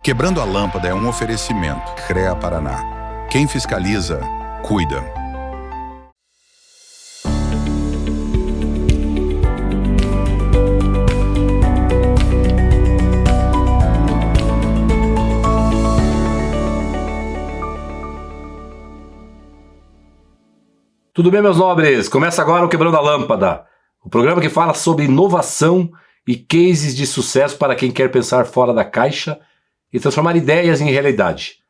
Quebrando a Lâmpada é um oferecimento. CREA Paraná. Quem fiscaliza, cuida. Tudo bem, meus nobres? Começa agora o Quebrando a Lâmpada, o programa que fala sobre inovação e cases de sucesso para quem quer pensar fora da caixa e transformar ideias em realidade.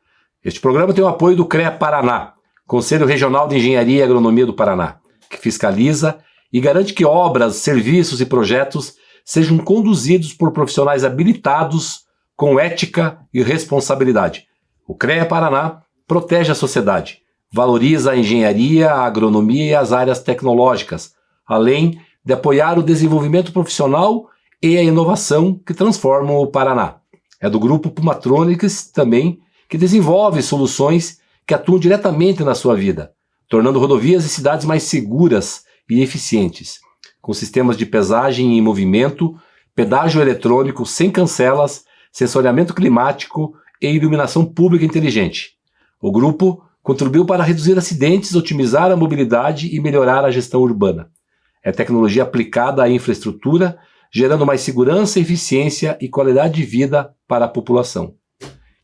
Este programa tem o apoio do CREA Paraná, Conselho Regional de Engenharia e Agronomia do Paraná, que fiscaliza e garante que obras, serviços e projetos sejam conduzidos por profissionais habilitados com ética e responsabilidade. O CREA Paraná protege a sociedade, valoriza a engenharia, a agronomia e as áreas tecnológicas, além de apoiar o desenvolvimento profissional e a inovação que transformam o Paraná. É do grupo Pumatronics também, que desenvolve soluções que atuam diretamente na sua vida, tornando rodovias e cidades mais seguras e eficientes, com sistemas de pesagem em movimento, pedágio eletrônico sem cancelas, sensoriamento climático e iluminação pública inteligente. O grupo contribuiu para reduzir acidentes, otimizar a mobilidade e melhorar a gestão urbana. É tecnologia aplicada à infraestrutura, gerando mais segurança, eficiência e qualidade de vida para a população.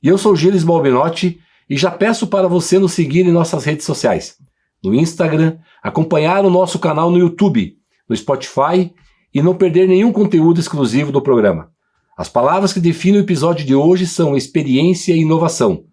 E eu sou Gilles Balbinotti e já peço para você nos seguir em nossas redes sociais, no Instagram, acompanhar o nosso canal no YouTube, no Spotify e não perder nenhum conteúdo exclusivo do programa. As palavras que definem o episódio de hoje são experiência e inovação.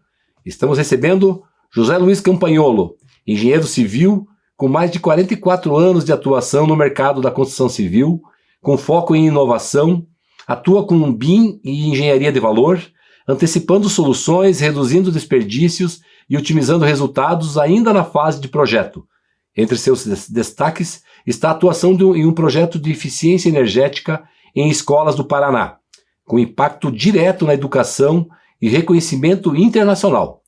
Estamos recebendo José Luiz Campagnolo, engenheiro civil com mais de 44 anos de atuação no mercado da construção civil, com foco em inovação, atua com BIM e engenharia de valor, antecipando soluções, reduzindo desperdícios e otimizando resultados ainda na fase de projeto. Entre seus destaques está a atuação em um projeto de eficiência energética em escolas do Paraná, com impacto direto na educação e reconhecimento internacional.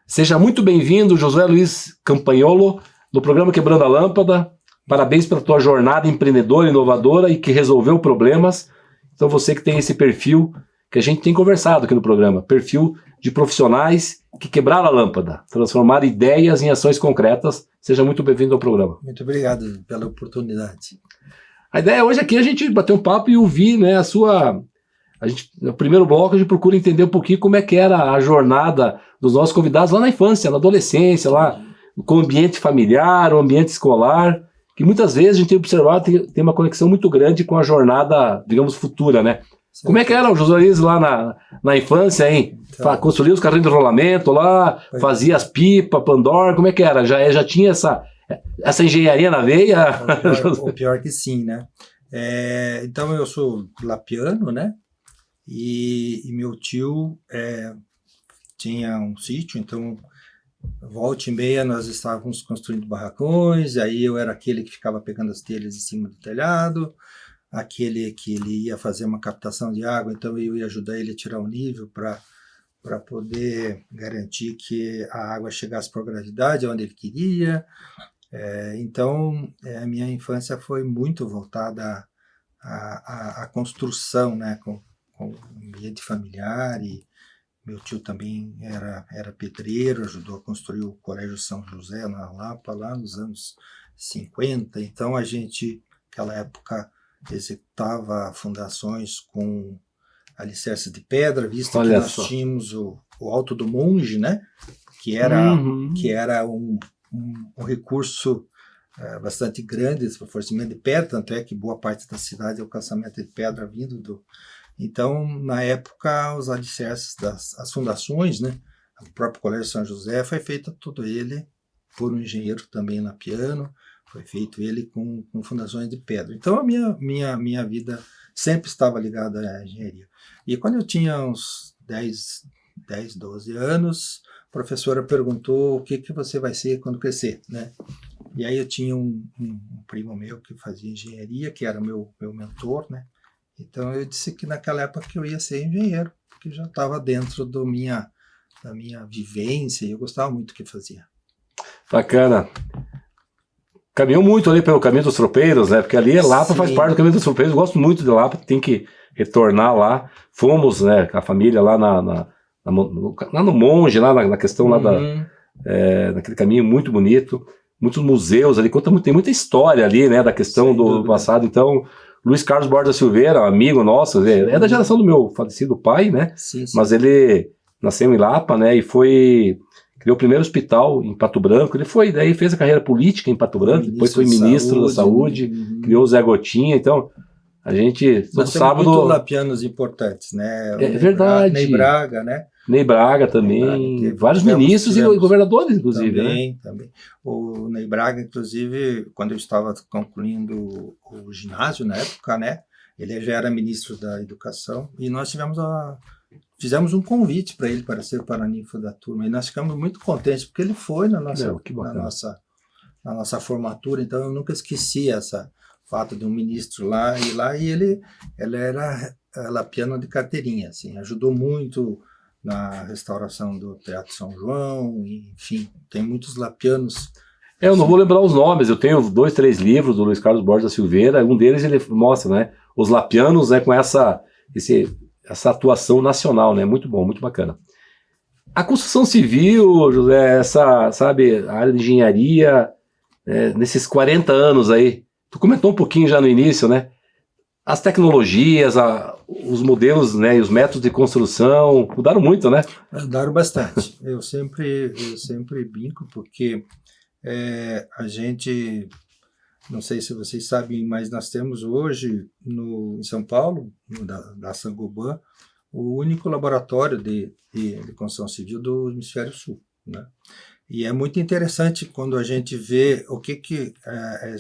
Seja muito bem-vindo, José Luiz Campagnolo, no programa Quebrando a Lâmpada. Parabéns pela tua jornada empreendedora, inovadora e que resolveu problemas. Então você que tem esse perfil que a gente tem conversado aqui no programa, perfil de profissionais que quebraram a lâmpada, transformaram ideias em ações concretas. Seja muito bem-vindo ao programa. Muito obrigado pela oportunidade. A ideia hoje aqui é a gente bater um papo e ouvir, né, no primeiro bloco a gente procura entender um pouquinho como é que era a jornada dos nossos convidados lá na infância, na adolescência, lá com o ambiente familiar, o ambiente escolar, que muitas vezes a gente tem observado tem uma conexão muito grande com a jornada, digamos, futura, né? Certo. Como é que era o José Luiz lá na infância, hein? Então, construía os carrinhos de rolamento lá, fazia as pipas, Pandora, como é que era? Já tinha essa engenharia na veia? O pior que sim, né? Então eu sou lapiano, né? E meu tio tinha um sítio, então volta e meia nós estávamos construindo barracões, aí eu era aquele que ficava pegando as telhas em cima do telhado, aquele que ele ia fazer uma captação de água, então eu ia ajudar ele a tirar o nível para poder garantir que a água chegasse para a gravidade, onde ele queria. Então a minha infância foi muito voltada à construção, né, com ambiente familiar, e meu tio também era pedreiro, ajudou a construir o Colégio São José na Lapa, lá nos anos 50. Então a gente, naquela época, executava fundações com alicerce de pedra, visto que nós tínhamos o Alto do Monge, né? Que era um recurso bastante grande para fornecimento de pedra, tanto é que boa parte da cidade é o calçamento de pedra vindo do... Então, na época, os alicerces as fundações, né? O próprio Colégio São José foi feito todo ele por um engenheiro também lapiano, foi feito ele com fundações de pedra. Então, a minha vida sempre estava ligada à engenharia. E quando eu tinha uns 10, 12 anos, a professora perguntou o que você vai ser quando crescer, né? E aí eu tinha um primo meu que fazia engenharia, que era meu mentor, né? Então eu disse que naquela época que eu ia ser engenheiro, porque já estava dentro da minha vivência e eu gostava muito do que fazia. Bacana. Caminhou muito ali pelo caminho dos tropeiros, né? Porque ali Lapa faz parte do caminho dos tropeiros. Eu gosto muito de Lapa, tem que retornar lá. Fomos, né, com a família lá lá no Monge, lá na questão lá Uhum. naquele caminho muito bonito, muitos museus ali, tem muita história ali, né, da questão Sem do dúvida. passado. Então, Luiz Carlos Borda Silveira, um amigo nosso, é da geração do meu falecido pai, né, Sim, sim. mas ele nasceu em Lapa, né, e criou o primeiro hospital em Pato Branco. Daí fez a carreira política em Pato Branco, depois foi ministro da Saúde, Uhum. criou o Zé Gotinha. Então, a gente, todo Nós temos sábado... muitos lapianos importantes, né? É verdade. Ney Braga, né? Ney Braga também, vários ministros e governadores, inclusive, né? Também. O Ney Braga, inclusive, quando eu estava concluindo o ginásio na época, né? Ele já era ministro da Educação e nós fizemos um convite para ele para ser paraninfo da turma e nós ficamos muito contentes porque ele foi na nossa formatura. Então eu nunca esqueci essa fato de um ministro lá e ele era lapiano de carteirinha, assim, ajudou muito na restauração do Teatro São João, enfim, tem muitos lapianos. Eu não vou lembrar os nomes, eu tenho 2, 3 livros do Luiz Carlos Borda Silveira, um deles ele mostra, né, os lapianos, né, com essa atuação nacional, né, muito bom, muito bacana. A construção civil, José, a área de engenharia, nesses 40 anos aí, tu comentou um pouquinho já no início, né, as tecnologias, os modelos, né, e os métodos de construção mudaram muito, né? Mudaram bastante. Eu sempre brinco porque a gente, não sei se vocês sabem, mas nós temos hoje em São Paulo, da Saint-Gobain, o único laboratório de construção civil do Hemisfério Sul, né? E é muito interessante quando a gente vê o que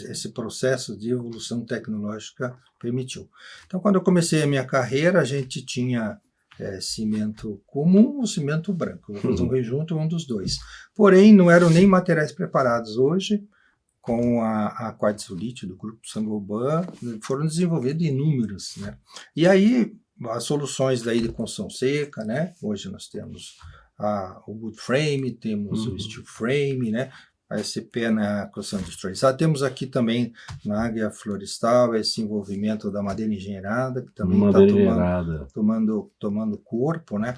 esse processo de evolução tecnológica permitiu. Então, quando eu comecei a minha carreira, a gente tinha cimento comum ou cimento branco. Vou fazer um rejunto, um dos dois. Porém, não eram nem materiais preparados. Hoje, com a quartzolite do grupo Saint-Gobain, foram desenvolvidos inúmeros, né? E aí, as soluções daí de construção seca, né? Hoje nós temos o wood frame, temos o steel frame, né? A SCP na construção industrializada. Temos aqui também na Águia Florestal esse envolvimento da madeira engenheirada, que também está tomando corpo, né?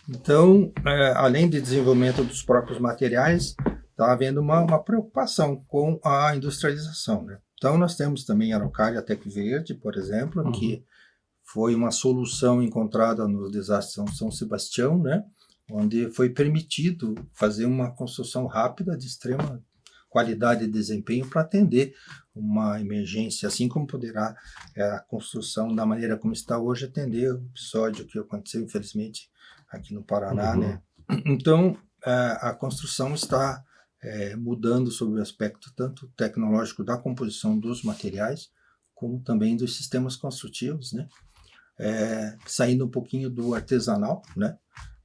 Então, além de desenvolvimento dos próprios materiais, está havendo uma preocupação com a industrialização, né? Então, nós temos também a Araucária Tec Verde, por exemplo, que foi uma solução encontrada no desastre de São Sebastião, né? Onde foi permitido fazer uma construção rápida de extrema qualidade e desempenho para atender uma emergência, assim como poderá a construção da maneira como está hoje atender o episódio que aconteceu, infelizmente, aqui no Paraná, né? Então, a construção está mudando sobre o aspecto tanto tecnológico da composição dos materiais, como também dos sistemas construtivos, né? Saindo um pouquinho do artesanal, né?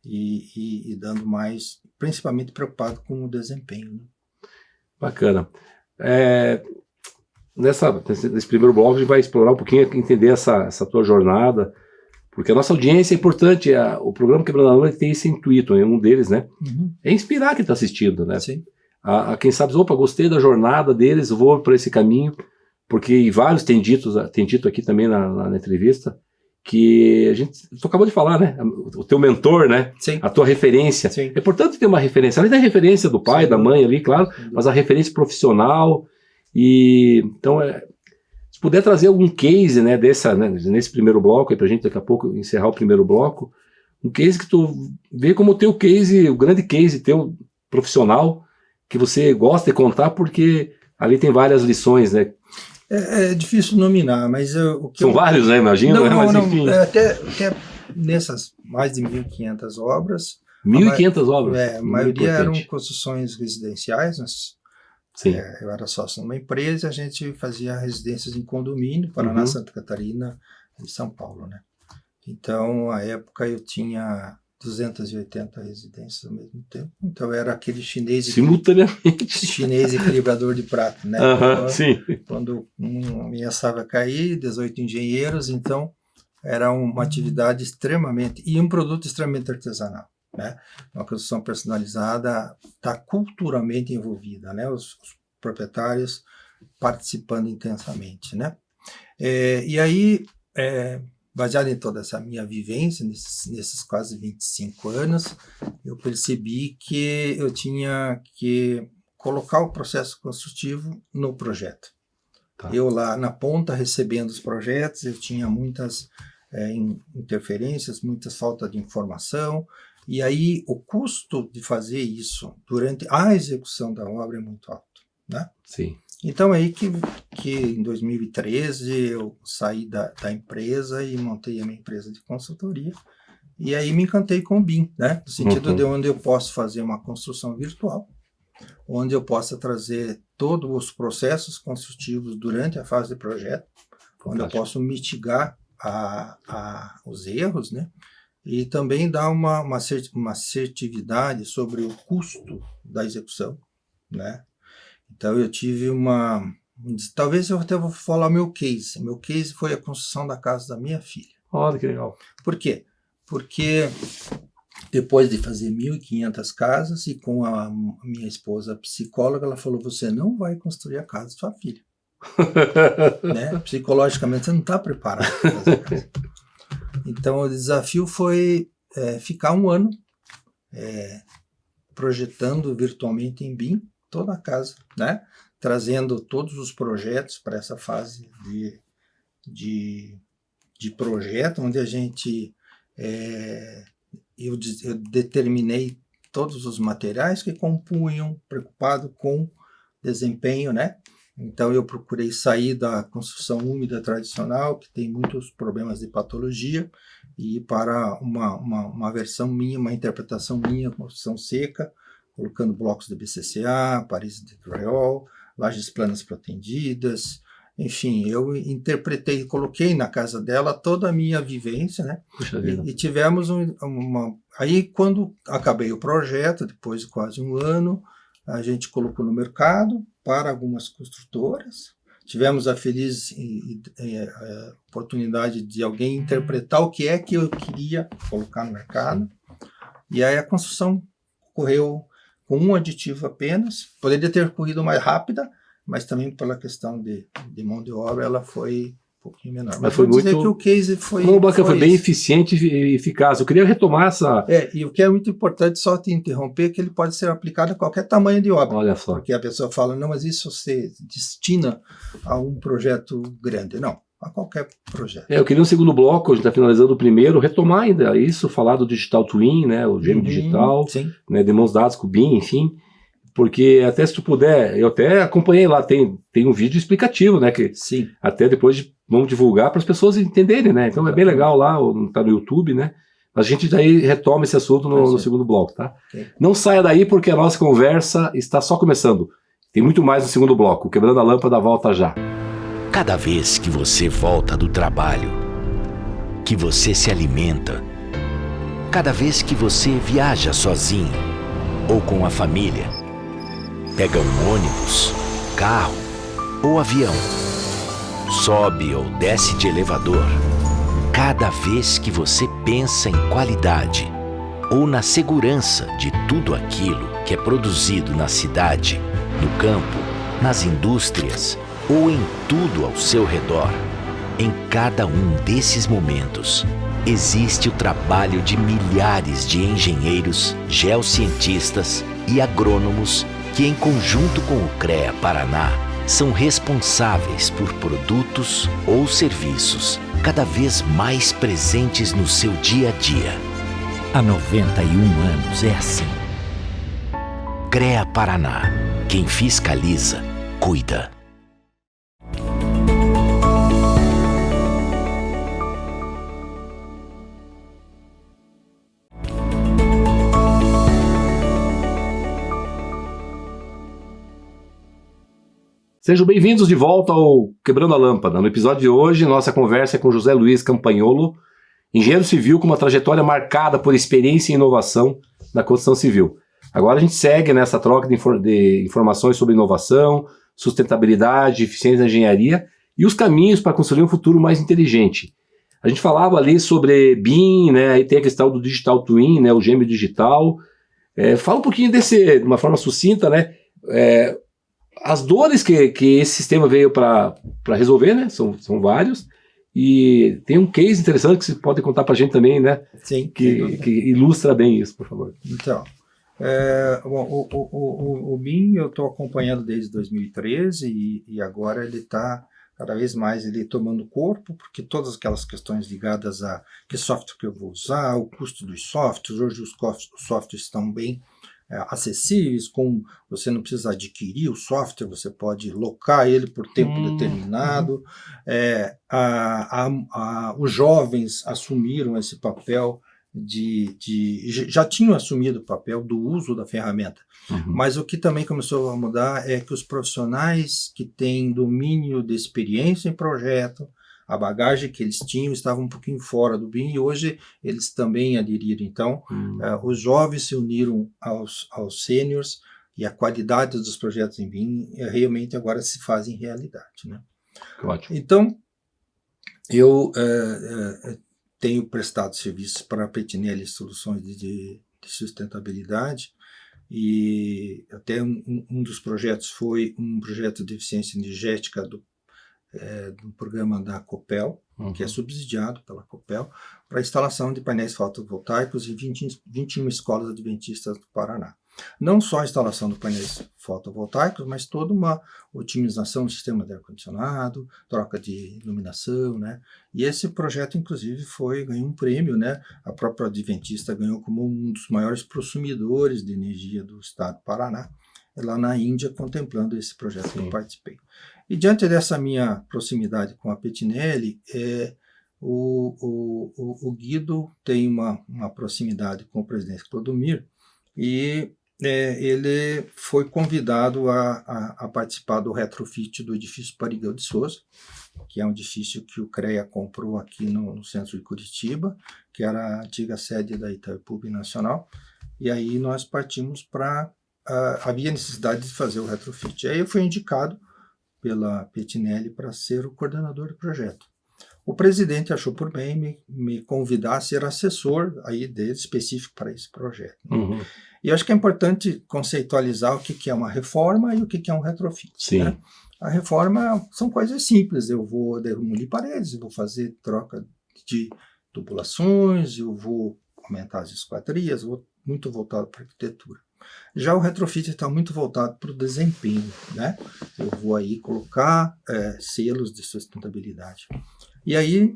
E dando mais, principalmente preocupado com o desempenho, né? Bacana. Nesse primeiro bloco a gente vai explorar um pouquinho, entender essa tua jornada, porque a nossa audiência é importante. O programa Quebrando a Lama tem esse intuito, um deles, né? É inspirar quem está assistindo, né? Sim. Quem sabe, gostei da jornada deles, vou por esse caminho, porque vários têm dito aqui também na entrevista, que tu acabou de falar, né? O teu mentor, né? Sim. A tua referência. Sim. É importante ter uma referência, além da referência do pai, da mãe ali, claro, mas a referência profissional. E então, se puder trazer algum case, né, nesse primeiro bloco, aí pra gente daqui a pouco encerrar o primeiro bloco, um case que tu vê como o teu case, o grande case teu profissional, que você gosta de contar, porque ali tem várias lições, né? É difícil nominar, mas São vários, né? Imagino, né? Mas enfim. Até nessas mais de 1.500 obras. 1.500 obras. A maioria eram construções residenciais. Sim. Eu era sócio numa empresa, a gente fazia residências em condomínio, Paraná, Santa Catarina e São Paulo, né? Então, à época, eu tinha 280 residências ao mesmo tempo. Então era aquele chinês... Simultaneamente. Chinês equilibrador de prato, né? Sim. Quando ameaçava cair, 18 engenheiros, então era uma atividade extremamente... E um produto extremamente artesanal, né? Uma construção personalizada está culturalmente envolvida, né? Os proprietários participando intensamente, né? E aí... baseado em toda essa minha vivência, nesses quase 25 anos, eu percebi que eu tinha que colocar o processo construtivo no projeto. Tá. Eu lá na ponta, recebendo os projetos, eu tinha muitas interferências, muitas faltas de informação, e aí o custo de fazer isso durante a execução da obra é muito alto, né? Sim. Então aí que em 2013 eu saí da empresa e montei a minha empresa de consultoria, e aí me encantei com o BIM, né? No sentido de onde eu posso fazer uma construção virtual, onde eu possa trazer todos os processos construtivos durante a fase de projeto, onde eu posso mitigar os erros, né? E também dar uma assertividade sobre o custo da execução, né? Então eu tive talvez eu até vou falar meu case. Meu case foi a construção da casa da minha filha. Olha que legal. Por quê? Porque depois de fazer 1.500 casas e com a minha esposa psicóloga, ela falou, você não vai construir a casa de sua filha. Né? Psicologicamente você não está preparado para fazer a casa. Então o desafio foi ficar um ano projetando virtualmente em BIM toda a casa, né? Trazendo todos os projetos para essa fase de projeto, onde a gente eu determinei todos os materiais que compunham, preocupado com desempenho, né? Então eu procurei sair da construção úmida tradicional, que tem muitos problemas de patologia, e ir para uma versão minha, uma interpretação minha, construção seca, colocando blocos de BCCA, paredes de drywall, lajes planas protendidas, enfim, eu interpretei, coloquei na casa dela toda a minha vivência, né? Puxa vida. E tivemos Aí, quando acabei o projeto, depois de quase um ano, a gente colocou no mercado para algumas construtoras. Tivemos a feliz oportunidade de alguém interpretar o que é que eu queria colocar no mercado. E aí a construção ocorreu com um aditivo apenas. Poderia ter corrido mais rápida, mas também pela questão de mão de obra, ela foi um pouquinho menor. Mas foi dizer muito... que o case foi... foi bem eficiente e eficaz. Eu queria retomar essa... E o que é muito importante, só te interromper, que ele pode ser aplicado a qualquer tamanho de obra. Olha só. Porque a pessoa fala, não, mas isso você destina a um projeto grande. Não, a qualquer projeto. Eu queria um segundo bloco, a gente está finalizando o primeiro, retomar ainda isso, falar do Digital Twin, né, o gêmeo digital, né, de mãos dadas com o BIM, enfim, porque até se tu puder, eu até acompanhei lá, tem um vídeo explicativo, né, que até depois vamos divulgar para as pessoas entenderem, né, então é bem legal lá, tá no YouTube, né, a gente daí retoma esse assunto no segundo bloco, tá? Não saia daí porque a nossa conversa está só começando, tem muito mais no segundo bloco, Quebrando a Lâmpada volta já. Cada vez que você volta do trabalho, que você se alimenta, cada vez que você viaja sozinho ou com a família, pega um ônibus, carro ou avião, sobe ou desce de elevador, cada vez que você pensa em qualidade ou na segurança de tudo aquilo que é produzido na cidade, no campo, nas indústrias, ou em tudo ao seu redor, em cada um desses momentos, existe o trabalho de milhares de engenheiros, geocientistas e agrônomos que, em conjunto com o CREA Paraná, são responsáveis por produtos ou serviços cada vez mais presentes no seu dia a dia. Há 91 anos é assim. CREA Paraná. Quem fiscaliza, cuida. Sejam bem-vindos de volta ao Quebrando a Lâmpada. No episódio de hoje, nossa conversa é com José Luiz Campagnolo, engenheiro civil com uma trajetória marcada por experiência e inovação na construção civil. Agora a gente segue nessa troca de informações sobre inovação, sustentabilidade, eficiência da engenharia e os caminhos para construir um futuro mais inteligente. A gente falava ali sobre BIM, né, aí tem a questão do Digital Twin, né, o gêmeo digital. Fala um pouquinho de uma forma sucinta, né, as dores que esse sistema veio para resolver, né, são vários, E tem um case interessante que você pode contar para a gente também, né? Sim. Que ilustra bem isso, por favor. Então, bom, o BIM eu estou acompanhando desde 2013 e agora ele está cada vez mais ele tomando corpo, porque todas aquelas questões ligadas a que software que eu vou usar, o custo dos softwares, hoje os softwares estão bem acessíveis, você não precisa adquirir o software, você pode locar ele por tempo determinado. Os jovens assumiram esse papel já tinham assumido o papel do uso da ferramenta, mas o que também começou a mudar é que os profissionais que têm domínio de experiência em projeto, a bagagem que eles tinham estava um pouquinho fora do BIM e hoje eles também aderiram. Então, os jovens se uniram aos sêniors e a qualidade dos projetos em BIM realmente agora se fazem realidade, né? Ótimo. Então, eu tenho prestado serviços para a Petinelli Soluções de Sustentabilidade e até um dos projetos foi um projeto de eficiência energética do programa da Copel, que é subsidiado pela Copel, para a instalação de painéis fotovoltaicos em 21 escolas adventistas do Paraná. Não só a instalação de painéis fotovoltaicos, mas toda uma otimização do sistema de ar-condicionado, troca de iluminação, né? E esse projeto, inclusive, ganhou um prêmio, né? A própria Adventista ganhou como um dos maiores consumidores de energia do estado do Paraná, lá na Índia, contemplando esse projeto que eu participei. E diante dessa minha proximidade com a Petinelli, o Guido tem uma proximidade com o presidente Clodomir e ele foi convidado a participar do retrofit do edifício Parigão de Souza, que é um edifício que o CREA comprou aqui no centro de Curitiba, que era a antiga sede da Itaipu Nacional, e aí nós partimos para... havia necessidade de fazer o retrofit. Aí eu fui indicado pela Petinelli para ser o coordenador do projeto. O presidente achou por bem me convidar a ser assessor aí dele específico para esse projeto. E eu acho que é importante conceitualizar o que é uma reforma e o que é um retrofit. Sim. Né? A reforma são coisas simples, eu vou demolir paredes, eu vou fazer troca de tubulações, eu vou aumentar as esquadrias, muito voltado para a arquitetura. Já o retrofit está muito voltado para o desempenho, né? Eu vou aí colocar selos de sustentabilidade. E aí,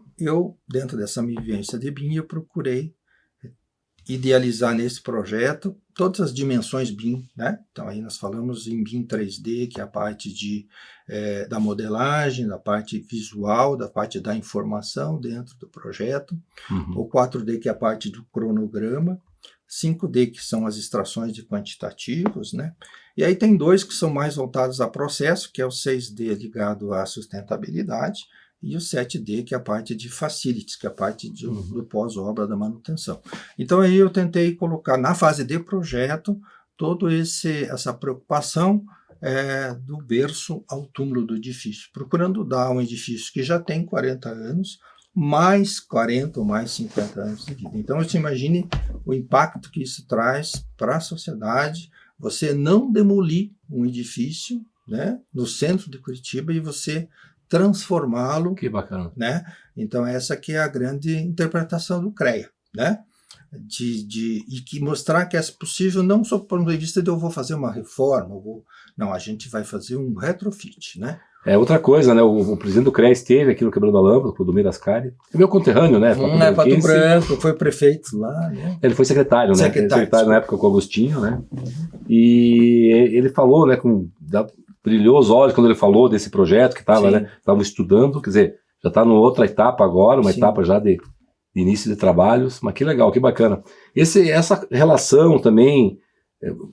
dentro dessa minha vivência de BIM, eu procurei idealizar nesse projeto todas as dimensões BIM, né? Então aí nós falamos em BIM 3D, que é a parte da modelagem, da parte visual, da parte da informação dentro do projeto, o 4D, que é a parte do cronograma, 5D, que são as extrações de quantitativos, né? E aí tem dois que são mais voltados a processo, que é o 6D ligado à sustentabilidade, e o 7D, que é a parte de facilities, que é a parte do pós-obra da manutenção. Então aí eu tentei colocar na fase de projeto toda essa preocupação do berço ao túmulo do edifício, procurando dar um edifício que já tem 40 anos, mais 40 ou mais 50 anos de vida. Então você imagine o impacto que isso traz para a sociedade, você não demolir um edifício, né, no centro de Curitiba e você transformá-lo. Que bacana. Né? Então essa que é a grande interpretação do CREA, né? E que mostrar que é possível não só do ponto de vista de eu vou fazer uma reforma, não, a gente vai fazer um retrofit, né? Outra coisa, né? O presidente do CREA esteve aqui no Quebrando a Lâmpada, o Clodomir Ascari. É meu conterrâneo, né? Pato Branco, foi prefeito lá, né? Ele foi secretário, né? Secretário na época com o Agostinho, né? E ele falou, né? Brilhou os olhos quando ele falou desse projeto que estava, né? Estavam estudando, quer dizer, já está numa outra etapa agora, uma etapa já de início de trabalhos, mas que legal, que bacana. Essa relação também,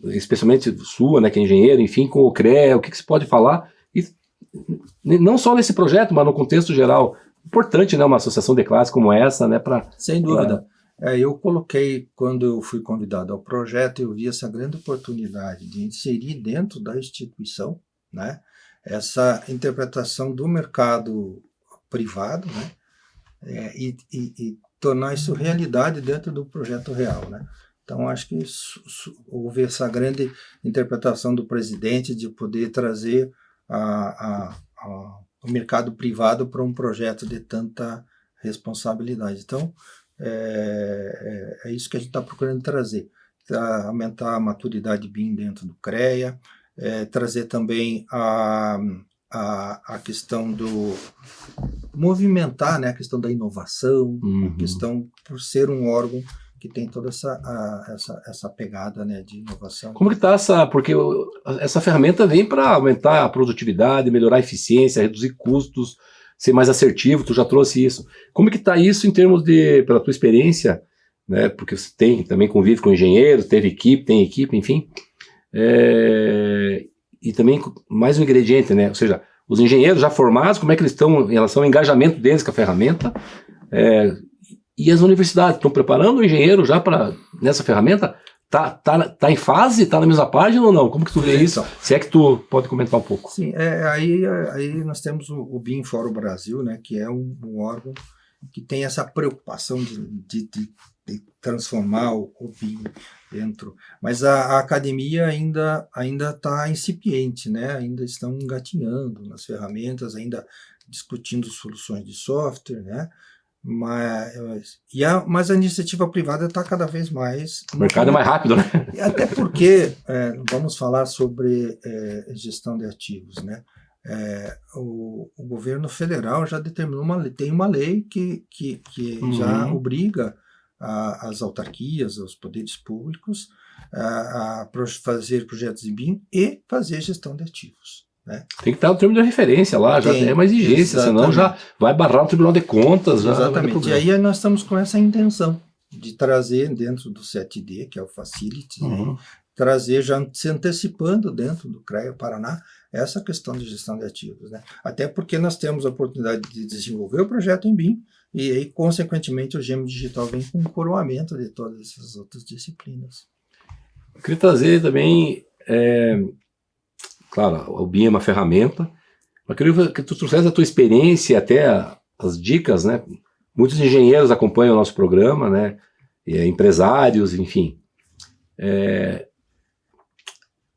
especialmente sua, né, que é engenheiro, enfim, com o CREA, o que se pode falar, e não só nesse projeto, mas no contexto geral, importante, né, uma associação de classe como essa, né, Sem dúvida. Eu coloquei, quando eu fui convidado ao projeto, eu vi essa grande oportunidade de inserir dentro da instituição, né, essa interpretação do mercado privado, né, e tornar isso realidade dentro do projeto real, né. Então, acho que houve essa grande interpretação do presidente de poder trazer o mercado privado para um projeto de tanta responsabilidade. Então, é isso que a gente está procurando trazer. Aumentar a maturidade BIM dentro do CREA, trazer também a questão do movimentar, né, a questão da inovação, a questão por ser um órgão que tem toda essa pegada, né, de inovação. Como que está porque essa ferramenta vem para aumentar a produtividade, melhorar a eficiência, reduzir custos, ser mais assertivo, tu já trouxe isso. Como que está isso em termos de, pela tua experiência, né, porque você também convive com engenheiros, tem equipe, enfim, e também mais um ingrediente, né, ou seja, os engenheiros já formados, como é que eles estão em relação ao engajamento deles com a ferramenta, e as universidades estão preparando o engenheiro já para nessa ferramenta? Tá em fase? Tá na mesma página ou não? Como que tu vê isso? Se é que tu pode comentar um pouco. Sim, aí nós temos o BIM Fórum Brasil, né, que é um órgão que tem essa preocupação de transformar o BIM dentro. Mas a academia ainda está incipiente, né? Ainda estão engatinhando nas ferramentas, ainda discutindo soluções de software, né? Mas a iniciativa privada está cada vez mais... O mercado é mais rápido, né? Até porque, vamos falar sobre gestão de ativos, né? O governo federal já determinou tem uma lei que já obriga as autarquias, os poderes públicos a fazer projetos de BIM e fazer gestão de ativos. Né? Tem que estar no termo de referência lá, já é uma exigência, senão já vai barrar o Tribunal de Contas. Exatamente, e aí nós estamos com essa intenção de trazer dentro do 7D, que é o Facility, né? Trazer, já se antecipando dentro do CREA Paraná, essa questão de gestão de ativos. Né? Até porque nós temos a oportunidade de desenvolver o projeto em BIM, e aí, consequentemente, o GEM Digital vem com um coroamento de todas essas outras disciplinas. Eu queria trazer também... Claro, o BIM é uma ferramenta, mas queria que tu trouxesse a tua experiência, até as dicas, né? Muitos engenheiros acompanham o nosso programa, né? Empresários, enfim.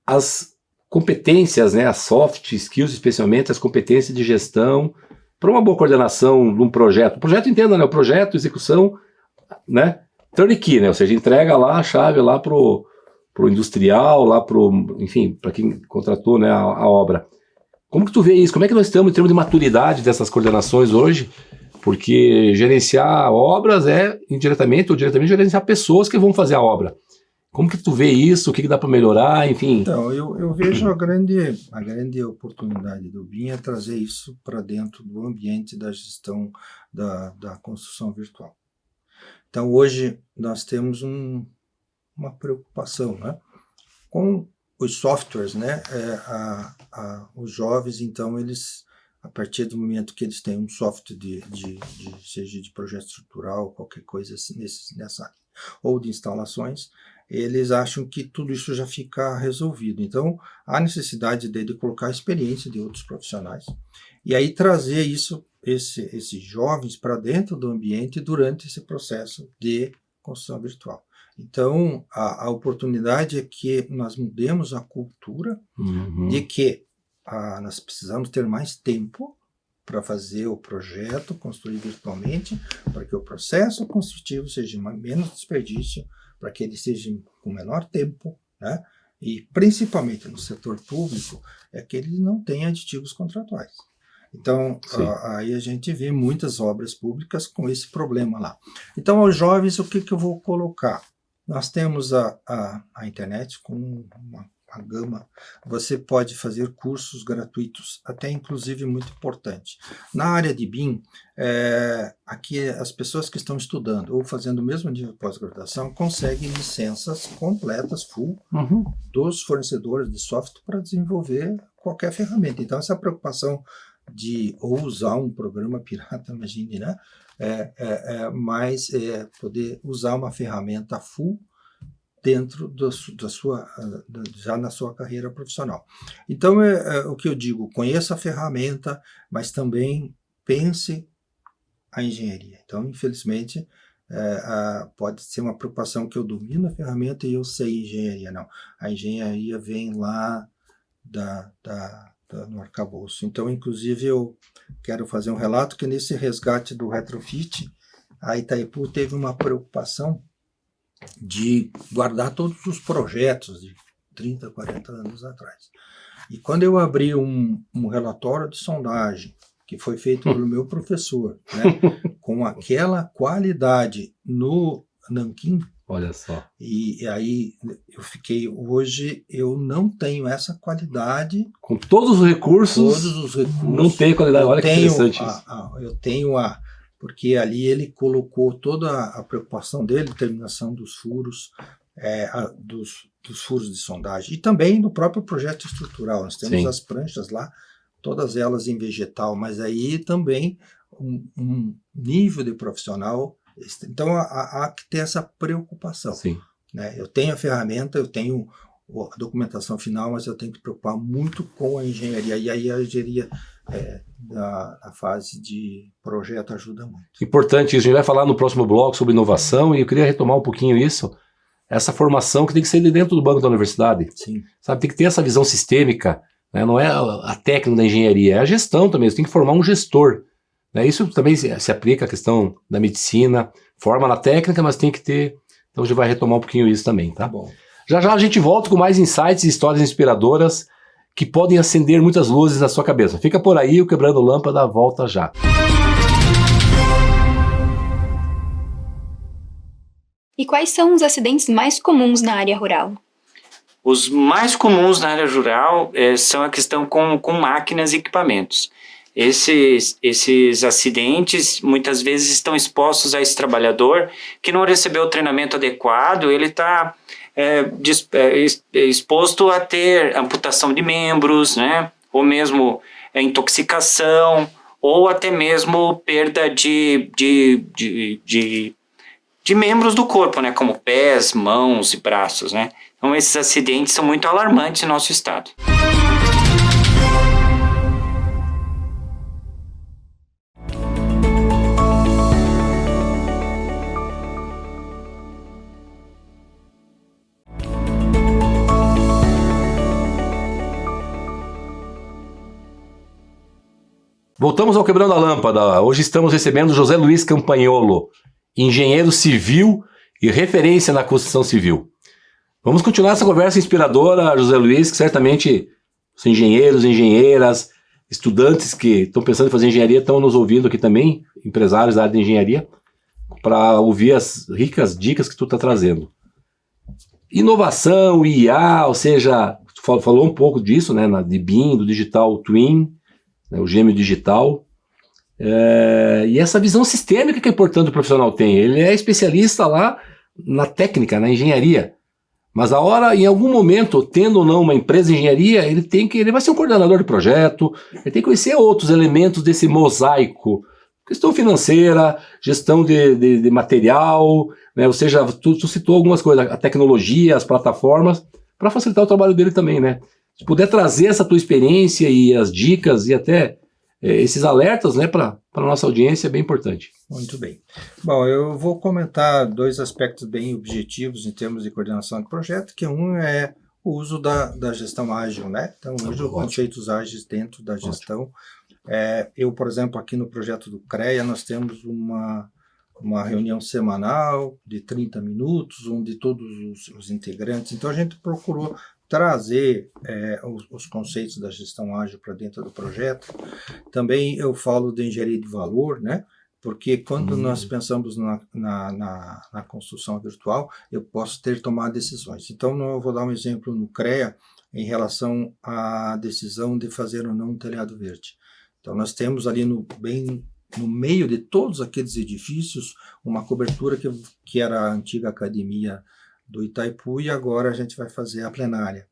As competências, né? As soft skills, especialmente as competências de gestão, para uma boa coordenação de um projeto. O projeto, entenda, né? O projeto, execução, né? Turnkey, né? Ou seja, entrega lá a chave lá pro industrial, lá enfim, para quem contratou, né, a obra. Como que tu vê isso? Como é que nós estamos em termos de maturidade dessas coordenações hoje? Porque gerenciar obras indiretamente ou diretamente gerenciar pessoas que vão fazer a obra. Como que tu vê isso? O que dá para melhorar? Enfim. Então, eu vejo a grande oportunidade do BIM é trazer isso para dentro do ambiente da gestão da construção virtual. Então, hoje nós temos uma preocupação, né? Com os softwares, né? Os jovens, então, eles, a partir do momento que eles têm um software seja de projeto estrutural, qualquer coisa nessa área, ou de instalações, eles acham que tudo isso já fica resolvido. Então, há necessidade de colocar a experiência de outros profissionais e aí trazer esses jovens para dentro do ambiente durante esse processo de construção virtual. Então, a oportunidade é que nós mudemos a cultura de que nós precisamos ter mais tempo para fazer o projeto, construir virtualmente, para que o processo construtivo seja menos desperdício, para que ele seja com menor tempo, né? E principalmente no setor público, é que ele não tem aditivos contratuais. Então, aí a gente vê muitas obras públicas com esse problema lá. Então, aos jovens, o que eu vou colocar? Nós temos a internet com uma gama. Você pode fazer cursos gratuitos, até inclusive muito importante. Na área de BIM, aqui as pessoas que estão estudando ou fazendo o mesmo nível de pós-graduação conseguem licenças completas, full, dos fornecedores de software para desenvolver qualquer ferramenta. Então, essa preocupação de ou usar um programa pirata, imagine, né? Mas poder usar uma ferramenta full dentro já na sua carreira profissional. Então, o que eu digo, conheça a ferramenta, mas também pense a engenharia. Então, infelizmente, pode ser uma preocupação que eu domino a ferramenta e eu sei engenharia. Não, a engenharia vem lá no arcabouço. Então, inclusive, eu quero fazer um relato que nesse resgate do retrofit, a Itaipu teve uma preocupação de guardar todos os projetos de 30, 40 anos atrás. E quando eu abri um relatório de sondagem, que foi feito pelo meu professor, né, com aquela qualidade no nanquim, Olha só. e aí eu fiquei, hoje eu não tenho essa qualidade. Com todos os recursos, não tem qualidade. Olha que interessante isso. Eu tenho porque ali ele colocou toda a preocupação dele, determinação dos furos, dos furos de sondagem, e também no próprio projeto estrutural. Nós temos as pranchas lá, todas elas em vegetal, mas aí também um nível de profissional. Então há que ter essa preocupação. Sim. Né? Eu tenho a ferramenta, eu tenho a documentação final, mas eu tenho que preocupar muito com a engenharia. E aí a engenharia na fase de projeto ajuda muito. Importante isso. A gente vai falar no próximo bloco sobre inovação e eu queria retomar um pouquinho isso. Essa formação que tem que ser de dentro do banco da universidade. Sim. Sabe, tem que ter essa visão sistêmica, né? Não é a técnica da engenharia, é a gestão também. Você tem que formar um gestor. Né? Isso também se aplica à questão da medicina, forma na técnica, mas tem que ter. Então a gente vai retomar um pouquinho isso também, tá? Bom. Já já a gente volta com mais insights e histórias inspiradoras que podem acender muitas luzes na sua cabeça. Fica por aí, o Quebrando Lâmpada volta já. E quais são os acidentes mais comuns na área rural? Os mais comuns na área rural são a questão com máquinas e equipamentos. Esses acidentes muitas vezes estão expostos a esse trabalhador que não recebeu o treinamento adequado, ele está exposto a ter amputação de membros, né? Ou mesmo intoxicação, ou até mesmo perda de membros do corpo, né? Como pés, mãos e braços, né? Então esses acidentes são muito alarmantes no nosso estado. Voltamos ao Quebrando a Lâmpada. Hoje estamos recebendo José Luiz Campagnolo, engenheiro civil e referência na construção civil. Vamos continuar essa conversa inspiradora, José Luiz, que certamente os engenheiros, engenheiras, estudantes que estão pensando em fazer engenharia estão nos ouvindo aqui também, empresários da área de engenharia, para ouvir as ricas dicas que tu está trazendo. Inovação, IA, ou seja, tu falou um pouco disso, né, de BIM, do Digital Twin, o gêmeo digital, e essa visão sistêmica que é importante o profissional tem. Ele é especialista lá na técnica, na engenharia, mas em algum momento, tendo ou não uma empresa de engenharia, ele vai ser um coordenador de projeto, ele tem que conhecer outros elementos desse mosaico, questão financeira, gestão de material, né? Ou seja, tu citou algumas coisas, a tecnologia, as plataformas, para facilitar o trabalho dele também, né? Se puder trazer essa tua experiência e as dicas e até esses alertas, né, para a nossa audiência, é bem importante. Muito bem. Bom, eu vou comentar dois aspectos bem objetivos em termos de coordenação de projeto, que um é o uso da gestão ágil, né? Então, uso conceitos ágeis dentro da gestão. Eu, por exemplo, aqui no projeto do CREA, nós temos uma reunião semanal de 30 minutos, onde todos os integrantes... Então, a gente procurou trazer os conceitos da gestão ágil para dentro do projeto. Também eu falo de engenharia de valor, né? Porque quando nós pensamos na construção virtual, eu posso ter tomado decisões. Então, eu vou dar um exemplo no CREA em relação à decisão de fazer ou não um telhado verde. Então, nós temos ali bem no meio de todos aqueles edifícios uma cobertura que era a antiga academia do Itaipu, e agora a gente vai fazer a plenária.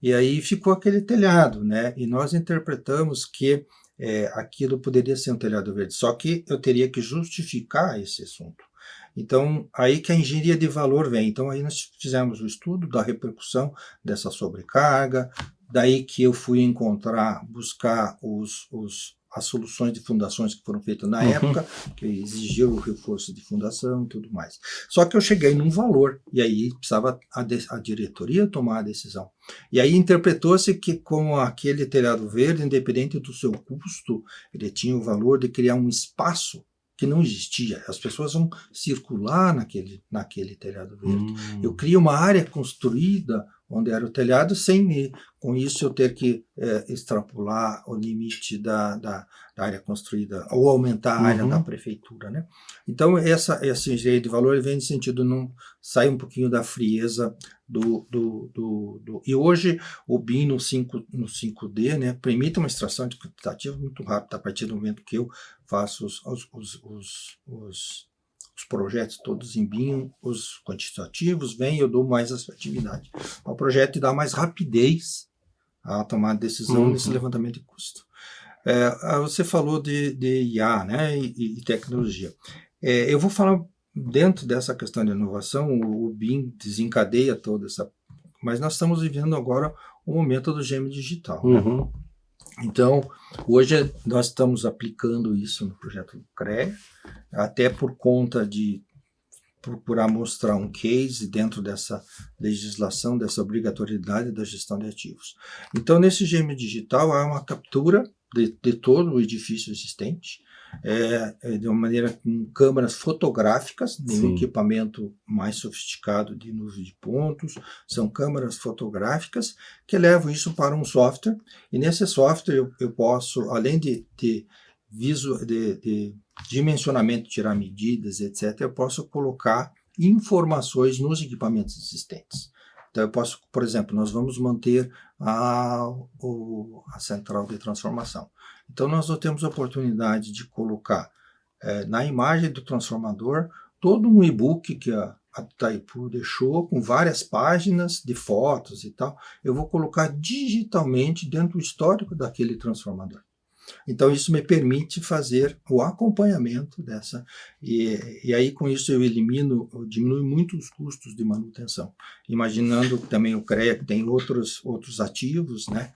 E aí ficou aquele telhado, né? E nós interpretamos que aquilo poderia ser um telhado verde, só que eu teria que justificar esse assunto. Então, aí que a engenharia de valor vem. Então, aí nós fizemos o estudo da repercussão dessa sobrecarga, daí que eu fui buscar as soluções de fundações que foram feitas na época, que exigiam o reforço de fundação e tudo mais. Só que eu cheguei num valor, e aí precisava a diretoria tomar a decisão. E aí interpretou-se que com aquele telhado verde, independente do seu custo, ele tinha o valor de criar um espaço que não existia. As pessoas vão circular naquele telhado verde. Eu crio uma área construída onde era o telhado, sem com isso eu ter que extrapolar o limite da área construída, ou aumentar a área da prefeitura, né? Então, esse engenho de valor vem no sentido de não sair um pouquinho da frieza E hoje o BIM no 5D, né, permite uma extração de quantitativa muito rápida, a partir do momento que eu faço os projetos todos em BIM, os quantitativos vêm e eu dou mais assertividade. O projeto dá mais rapidez a tomar decisão nesse levantamento de custo. Você falou de IA, né, e tecnologia. Eu vou falar dentro dessa questão de inovação, o BIM desencadeia toda essa... Mas nós estamos vivendo agora o momento do gêmeo digital. Né? Então, hoje nós estamos aplicando isso no projeto do CREA, até por conta de procurar mostrar um case dentro dessa legislação, dessa obrigatoriedade da gestão de ativos. Então, nesse gêmeo digital, há uma captura de todo o edifício existente, de uma maneira com câmeras fotográficas, nenhum equipamento mais sofisticado de nuvem de pontos, são câmeras fotográficas que levam isso para um software, e nesse software eu posso, além de dimensionamento, tirar medidas, etc., eu posso colocar informações nos equipamentos existentes. Então eu posso, por exemplo, nós vamos manter a central de transformação. Então nós não temos a oportunidade de colocar na imagem do transformador todo um e-book que a Itaipu deixou, com várias páginas de fotos e tal. Eu vou colocar digitalmente dentro do histórico daquele transformador. Então isso me permite fazer o acompanhamento dessa, e aí com isso eu diminui muito os custos de manutenção. Imaginando também o CREA, que tem outros ativos, né?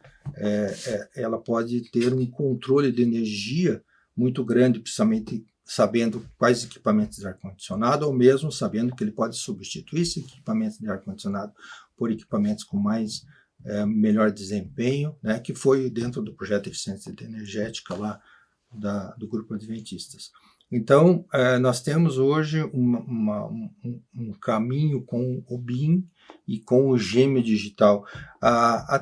Ela pode ter um controle de energia muito grande, principalmente sabendo quais equipamentos de ar-condicionado, ou mesmo sabendo que ele pode substituir esses equipamentos de ar-condicionado por equipamentos com melhor desempenho, né, que foi dentro do projeto de eficiência energética lá do Grupo Adventistas. Então, nós temos hoje um caminho com o BIM e com o gêmeo digital.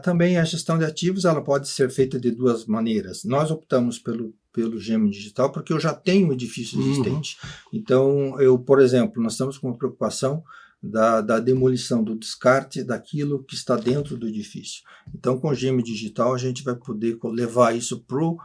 Também a gestão de ativos ela pode ser feita de duas maneiras. Nós optamos pelo gêmeo digital porque eu já tenho um edifício existente. Então, por exemplo, nós estamos com uma preocupação da demolição, do descarte daquilo que está dentro do edifício. Então, com o gêmeo digital, a gente vai poder levar isso para o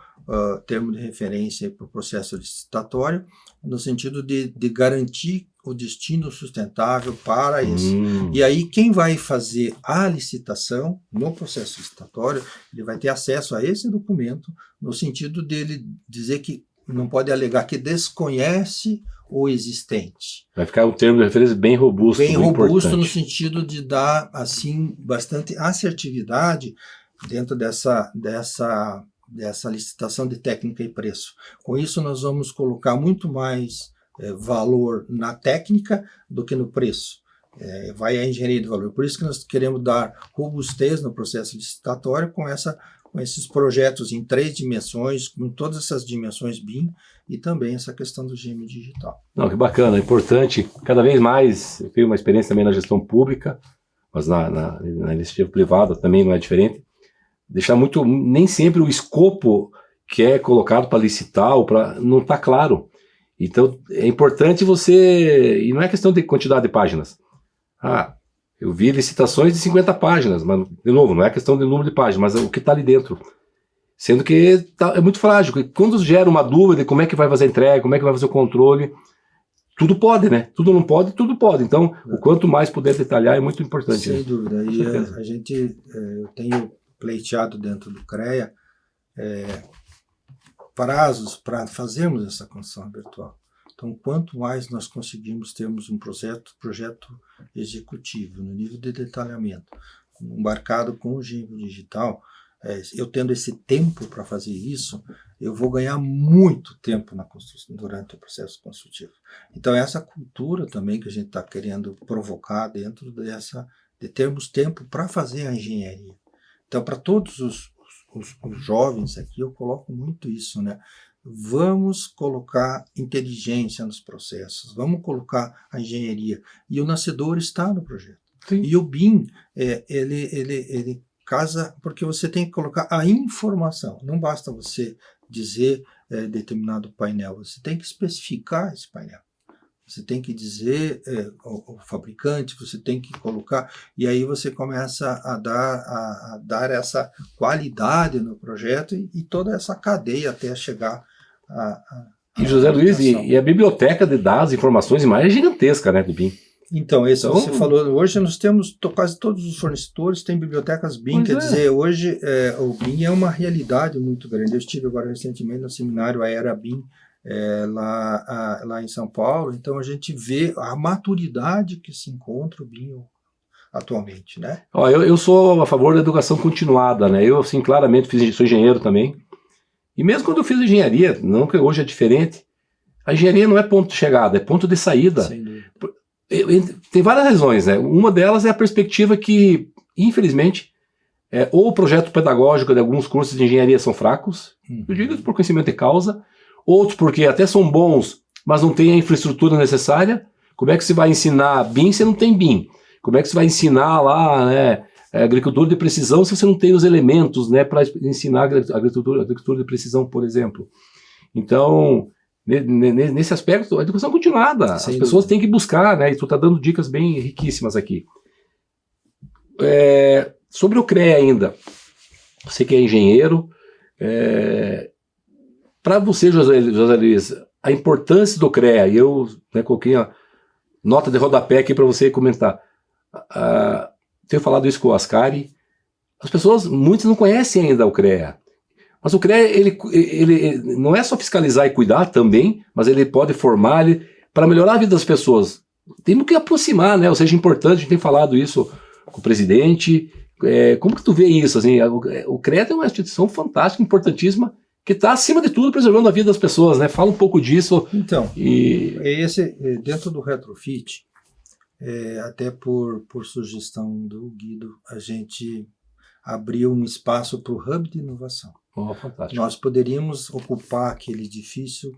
termo de referência e para o processo licitatório, no sentido de garantir o destino sustentável para isso. E aí, quem vai fazer a licitação no processo licitatório, ele vai ter acesso a esse documento, no sentido dele dizer que não pode alegar que desconhece o existente. Vai ficar um termo de referência bem robusto. Bem robusto importante. No sentido de dar assim bastante assertividade dentro dessa licitação de técnica e preço. Com isso nós vamos colocar muito mais valor na técnica do que no preço. Vai a engenharia de valor. Por isso que nós queremos dar robustez no processo licitatório com esses projetos em 3 dimensões, com todas essas dimensões BIM, e também essa questão do gêmeo digital. Não, que bacana, é importante. Cada vez mais, eu tenho uma experiência também na gestão pública, mas na iniciativa privada também não é diferente. Deixar muito, nem sempre o escopo que é colocado para licitar ou não está claro. Então é importante e não é questão de quantidade de páginas. Eu vi licitações de 50 páginas, mas, de novo, não é questão de número de páginas, mas o que está ali dentro. Sendo que é muito frágil. Quando gera uma dúvida de como é que vai fazer a entrega, como é que vai fazer o controle, tudo pode, né? Tudo não pode, tudo pode. Então, o quanto mais puder detalhar é muito importante. Sem dúvida. E eu tenho pleiteado dentro do CREA prazos para fazermos essa construção virtual. Então, quanto mais nós conseguimos termos um projeto executivo, no nível de detalhamento, embarcado com o gêmeo digital, eu tendo esse tempo para fazer isso, eu vou ganhar muito tempo na construção, durante o processo construtivo. Então, essa cultura também que a gente está querendo provocar dentro de termos tempo para fazer a engenharia. Então, para todos os jovens aqui, eu coloco muito isso, né? Vamos colocar inteligência nos processos, vamos colocar a engenharia. E o Nascedor está no projeto. Sim. E o BIM, ele casa, porque você tem que colocar a informação. Não basta você dizer determinado painel, você tem que especificar esse painel. Você tem que dizer o fabricante, você tem que colocar, e aí você começa a dar essa qualidade no projeto e toda essa cadeia até chegar E José Luiz, e a biblioteca de dados, informações e imagens é gigantesca, né, do BIM. Então, você falou, hoje nós temos, quase todos os fornecedores têm bibliotecas BIM, quer dizer, hoje o BIM é uma realidade muito grande. Eu estive agora recentemente no seminário Aera BIM, lá em São Paulo, então a gente vê a maturidade que se encontra o BIM atualmente, né? Eu sou a favor da educação continuada, né? Eu, assim, claramente sou engenheiro também, e mesmo quando eu fiz engenharia, não que hoje é diferente, a engenharia não é ponto de chegada, é ponto de saída. Sem dúvida. Tem várias razões, né? Uma delas é a perspectiva que, infelizmente, ou o projeto pedagógico de alguns cursos de engenharia são fracos, eu digo isso por conhecimento de causa, outros porque até são bons, mas não tem a infraestrutura necessária. Como é que se vai ensinar BIM se não tem BIM? Como é que se vai ensinar lá, né, agricultura de precisão se você não tem os elementos, né, para ensinar agricultura de precisão, por exemplo? Então, nesse aspecto, a educação continuada. As pessoas têm que buscar, né? E tu está dando dicas bem riquíssimas aqui. Sobre o CREA ainda, você que é engenheiro, para você, José Luiz, a importância do CREA, e eu, né, coloquei a nota de rodapé aqui para você comentar. Tenho falado isso com o Ascari. As pessoas, muitas não conhecem ainda o CREA. Mas o CREA, ele não é só fiscalizar e cuidar também, mas ele pode formar para melhorar a vida das pessoas. Temos que aproximar, né? Ou seja, é importante, a gente tem falado isso com o presidente. Como que tu vê isso? Assim, o CREA é uma instituição fantástica, importantíssima, que está, acima de tudo, preservando a vida das pessoas, né? Fala um pouco disso. Então, dentro do Retrofit, até por sugestão do Guido, a gente abriu um espaço para o Hub de Inovação. Fantástico. Nós poderíamos ocupar aquele edifício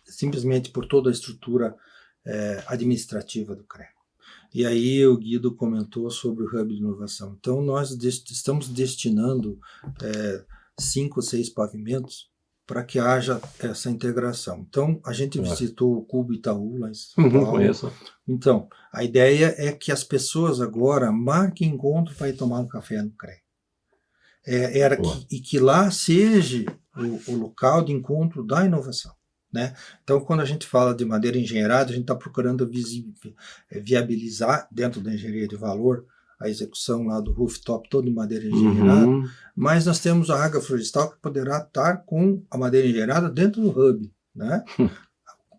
simplesmente por toda a estrutura administrativa do CREA. E aí o Guido comentou sobre o Hub de Inovação. Então nós estamos destinando 5 ou 6 pavimentos para que haja essa integração. Então a gente visitou o Cubo Itaú lá em São Paulo. Conheço. Então a ideia é que as pessoas agora marquem encontro para ir tomar um café no CREA. E que lá seja o local de encontro da inovação, né? Então, quando a gente fala de madeira engenheirada, a gente está procurando viabilizar, dentro da engenharia de valor, a execução lá do rooftop todo em madeira engenheirada, mas nós temos a Água Florestal que poderá estar com a madeira engenheirada dentro do hub, né?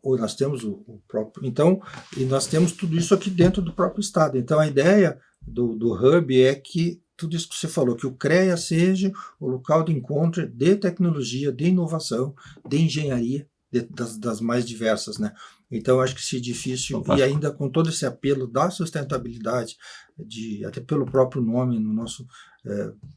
Ou nós temos o próprio... Então, e nós temos tudo isso aqui dentro do próprio estado. Então, a ideia do hub é que tudo isso que você falou, que o CREA seja o local de encontro de tecnologia, de inovação, de engenharia, das mais diversas, né? Então, eu acho que esse edifício, e ainda com todo esse apelo da sustentabilidade, até pelo próprio nome, no nosso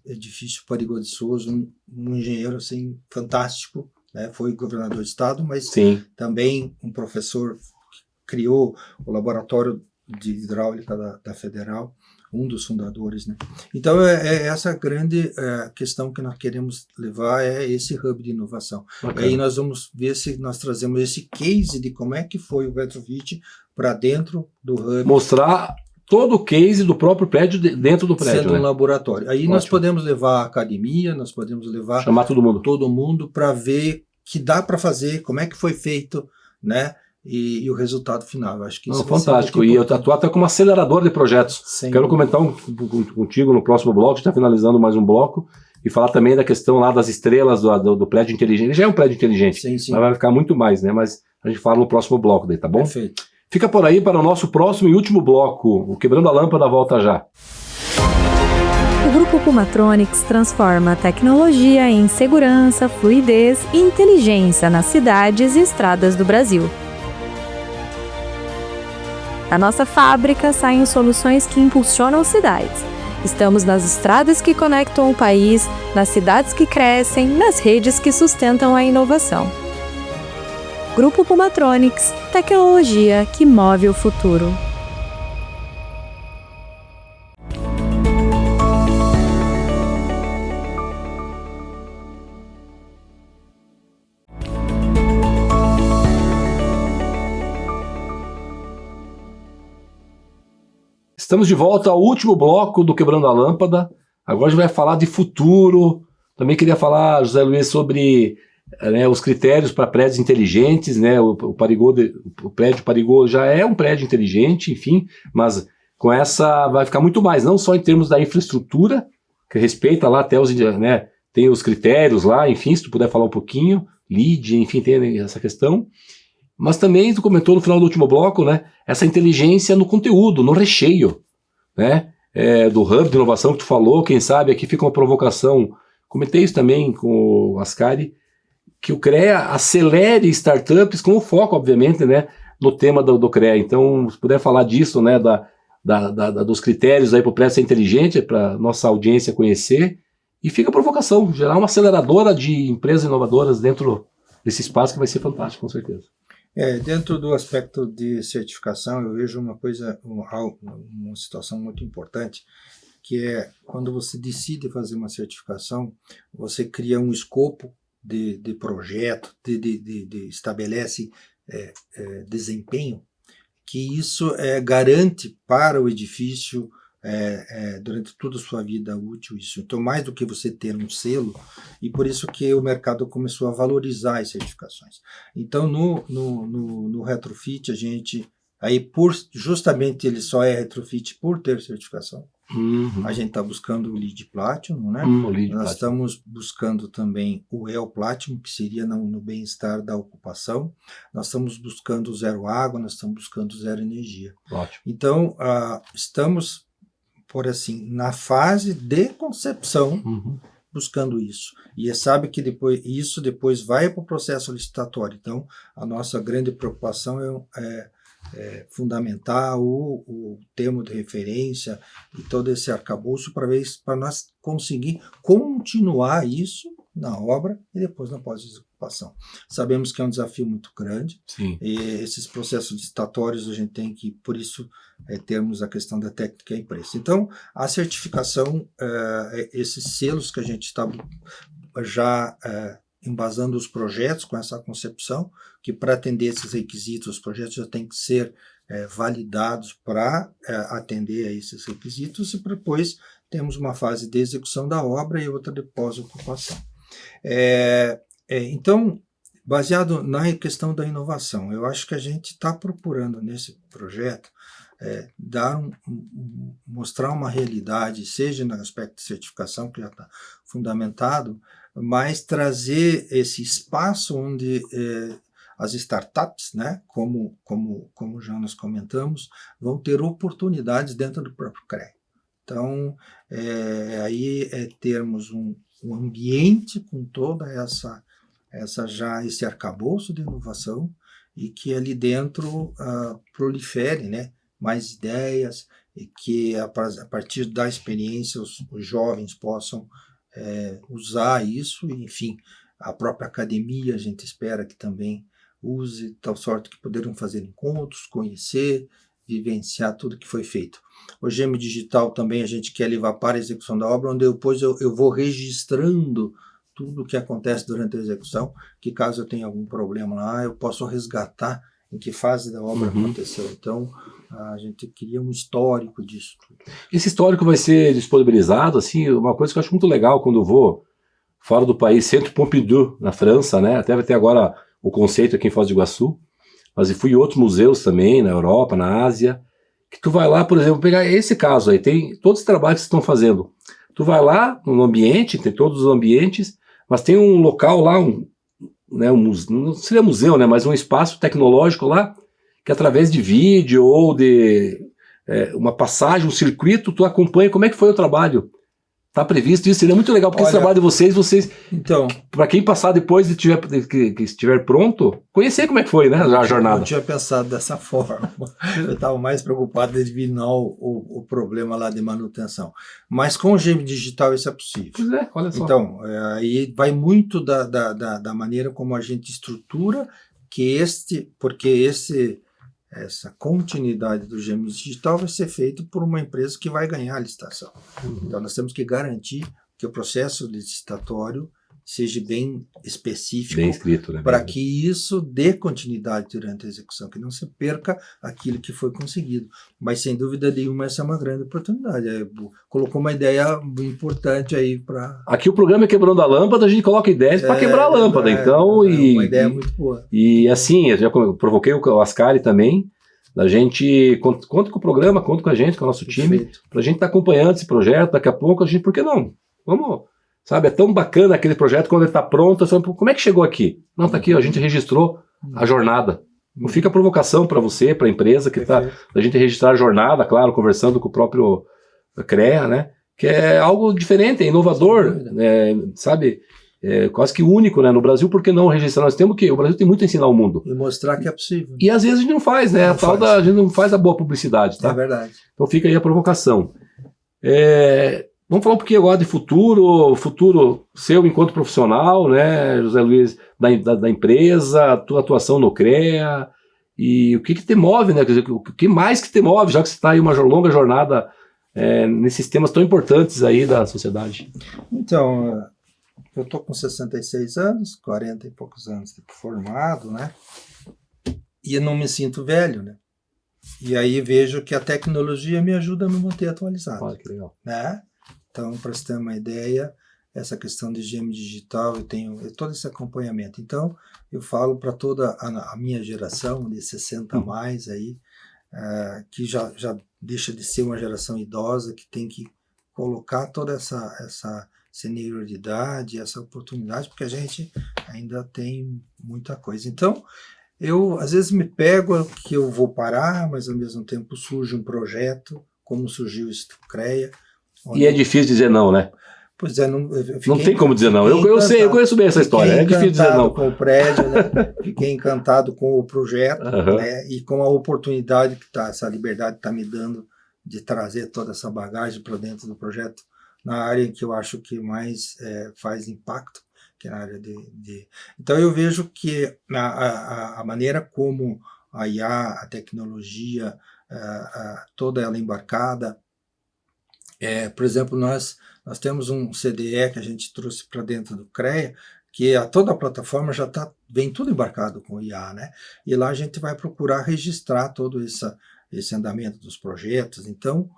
edifício Parigô de Souza, um engenheiro assim, fantástico, né? Foi governador do estado, mas também um professor que criou o laboratório de hidráulica da Federal, um dos fundadores, né? Então, essa grande questão que nós queremos levar é esse hub de inovação. E aí nós vamos ver se nós trazemos esse case de como é que foi o Retrofit para dentro do hub. Mostrar todo o case do próprio prédio dentro do prédio, sendo né? um laboratório. Aí nós podemos levar a academia, nós podemos levar... Chamar todo mundo para ver que dá para fazer, como é que foi feito, né? E o resultado final. Eu acho que isso fantástico. E eu atuo até como acelerador de projetos. Quero comentar contigo no próximo bloco, a gente está finalizando mais um bloco, e falar também da questão lá das estrelas do prédio inteligente. Ele já é um prédio inteligente, mas vai ficar muito mais, né? Mas a gente fala no próximo bloco daí, tá bom? Perfeito. Fica por aí para o nosso próximo e último bloco. O Quebrando a Lâmpada volta já. O Grupo Pumatronics transforma a tecnologia em segurança, fluidez e inteligência nas cidades e estradas do Brasil. Da nossa fábrica saem soluções que impulsionam cidades. Estamos nas estradas que conectam o país, nas cidades que crescem, nas redes que sustentam a inovação. Grupo Pumatronics, tecnologia que move o futuro. Estamos de volta ao último bloco do Quebrando a Lâmpada. Agora a gente vai falar de futuro. Também queria falar, José Luiz, sobre os critérios para prédios inteligentes. O prédio Parigot já é um prédio inteligente, enfim, mas com essa vai ficar muito mais, não só em termos da infraestrutura, que respeita lá até tem os critérios lá, enfim, se tu puder falar um pouquinho, LEED, enfim, tem essa questão. Mas também, tu comentou no final do último bloco, essa inteligência no conteúdo, no recheio, do hub de inovação que tu falou. Quem sabe aqui fica uma provocação, comentei isso também com o Ascari, que o CREA acelere startups com o foco, obviamente, no tema do CREA. Então, se puder falar disso, dos critérios aí para o prédio ser inteligente, para nossa audiência conhecer, e fica a provocação, gerar uma aceleradora de empresas inovadoras dentro desse espaço que vai ser fantástico, com certeza. Dentro do aspecto de certificação, eu vejo uma situação muito importante, que é quando você decide fazer uma certificação, você cria um escopo de projeto, estabelece desempenho, que isso garante para o edifício durante toda a sua vida útil isso. Então, mais do que você ter um selo, e por isso que o mercado começou a valorizar as certificações. Então, no retrofit, a gente, justamente ele só é retrofit por ter certificação. A gente está buscando o LEED Platinum, Nós estamos buscando também o EL Platinum, que seria no bem-estar da ocupação. Nós estamos buscando zero água, nós estamos buscando zero energia. Ótimo. Então, estamos na fase de concepção, buscando isso. E sabe que depois vai para o processo licitatório. Então, a nossa grande preocupação é fundamentar o termo de referência e todo esse arcabouço para nós conseguir continuar isso na obra e depois na pós-ocupação. Sabemos que é um desafio muito grande. Sim. E esses processos licitatórios a gente tem que, por isso, termos a questão da técnica e preço. Então, a certificação, esses selos que a gente está já embasando os projetos com essa concepção, que para atender esses requisitos, os projetos já têm que ser validados para atender a esses requisitos, e depois temos uma fase de execução da obra e outra de pós-ocupação. Então, baseado na questão da inovação, eu acho que a gente está procurando nesse projeto mostrar uma realidade, seja no aspecto de certificação, que já está fundamentado, mas trazer esse espaço onde as startups, como já nós comentamos, vão ter oportunidades dentro do próprio CREA. Então, termos um ambiente com toda esse arcabouço de inovação, e que ali dentro prolifere mais ideias, e que a partir da experiência os jovens possam usar isso, e, enfim, a própria academia a gente espera que também use, de tal sorte que poderão fazer encontros, conhecer, vivenciar tudo que foi feito. O GEM Digital também a gente quer levar para a execução da obra, onde depois eu vou registrando tudo o que acontece durante a execução, que caso eu tenha algum problema lá, eu posso resgatar em que fase da obra aconteceu. Então, a gente queria um histórico disso tudo. Esse histórico vai ser disponibilizado, assim, uma coisa que eu acho muito legal quando eu vou fora do país, Centro Pompidou, na França, até vai ter agora o conceito aqui em Foz do Iguaçu, mas eu fui em outros museus também, na Europa, na Ásia, que tu vai lá, por exemplo, pegar esse caso aí, tem todos os trabalhos que estão fazendo. Tu vai lá no ambiente, tem todos os ambientes, mas tem um local lá, não seria museu, mas um espaço tecnológico lá, que através de vídeo ou de uma passagem, um circuito, tu acompanha como é que foi o trabalho. Tá previsto isso? Seria muito legal, porque esse Olha, trabalho de vocês, Então, para quem passar depois e que estiver pronto, conhecer como é que foi, né, a jornada. eu não tinha pensado dessa forma. Eu estava mais preocupado de adivinhar o problema lá de manutenção. Mas com o GM Digital isso é possível. Pois é, olha só. Então, aí vai muito da maneira como a gente estrutura porque essa continuidade do GM Digital vai ser feito por uma empresa que vai ganhar a licitação. Então, nós temos que garantir que o processo licitatório seja bem específico, Bem escrito, né? para que isso dê continuidade durante a execução, que não se perca aquilo que foi conseguido. Mas, sem dúvida nenhuma, essa é uma grande oportunidade. Colocou uma ideia importante aí para... Aqui o programa é Quebrando a Lâmpada, a gente coloca ideias para quebrar a lâmpada, então... uma ideia muito boa. E assim, eu já provoquei o Ascari também, a gente conta com o programa, conta com a gente, com o nosso time, para a gente estar acompanhando esse projeto, daqui a pouco a gente, por que não? Vamos... Sabe, é tão bacana aquele projeto quando ele está pronto. Como é que chegou aqui? Não, está aqui, a gente registrou a jornada. Não fica a provocação para você, para a empresa, que está a gente registrar a jornada, claro, conversando com o próprio CREA, né? Que é algo diferente, é inovador, sabe? É quase que único, né? No Brasil, por que não registrar? Nós temos que. O Brasil tem muito a ensinar ao mundo. E mostrar que é possível. E às vezes a gente não faz, né? A gente não faz a boa publicidade, tá? É verdade. Então fica aí a provocação. Vamos falar um pouquinho agora de futuro seu enquanto profissional, né, José Luiz, da empresa, a tua atuação no CREA, e o que te move, né, quer dizer, o que mais que te move, já que você está aí uma longa jornada nesses temas tão importantes aí da sociedade. Então, eu estou com 66 anos, 40 e poucos anos de formado, né, e eu não me sinto velho, né, e aí vejo que a tecnologia me ajuda a me manter atualizado. Olha que legal. Né? Então, para você ter uma ideia, essa questão de GM digital, eu tenho todo esse acompanhamento. Então, eu falo para toda a minha geração, de 60 a mais, aí, que já deixa de ser uma geração idosa, que tem que colocar toda essa senioridade, essa oportunidade, porque a gente ainda tem muita coisa. Então, eu às vezes me pego que eu vou parar, mas ao mesmo tempo surge um projeto, como surgiu o CREA. E é difícil dizer não, né? Pois é, não tem como dizer não. Eu sei, eu conheço bem essa história. É difícil dizer não. Com o prédio, né? Fiquei encantado com o projeto, né? E com a oportunidade essa liberdade está me dando de trazer toda essa bagagem para dentro do projeto, na área que eu acho que mais faz impacto, que é na área de... Então eu vejo que a maneira como a IA, a tecnologia, toda ela embarcada, por exemplo, nós temos um CDE que a gente trouxe para dentro do CREA, que toda a plataforma vem tudo embarcado com IA, né? E lá a gente vai procurar registrar todo esse andamento dos projetos. Então,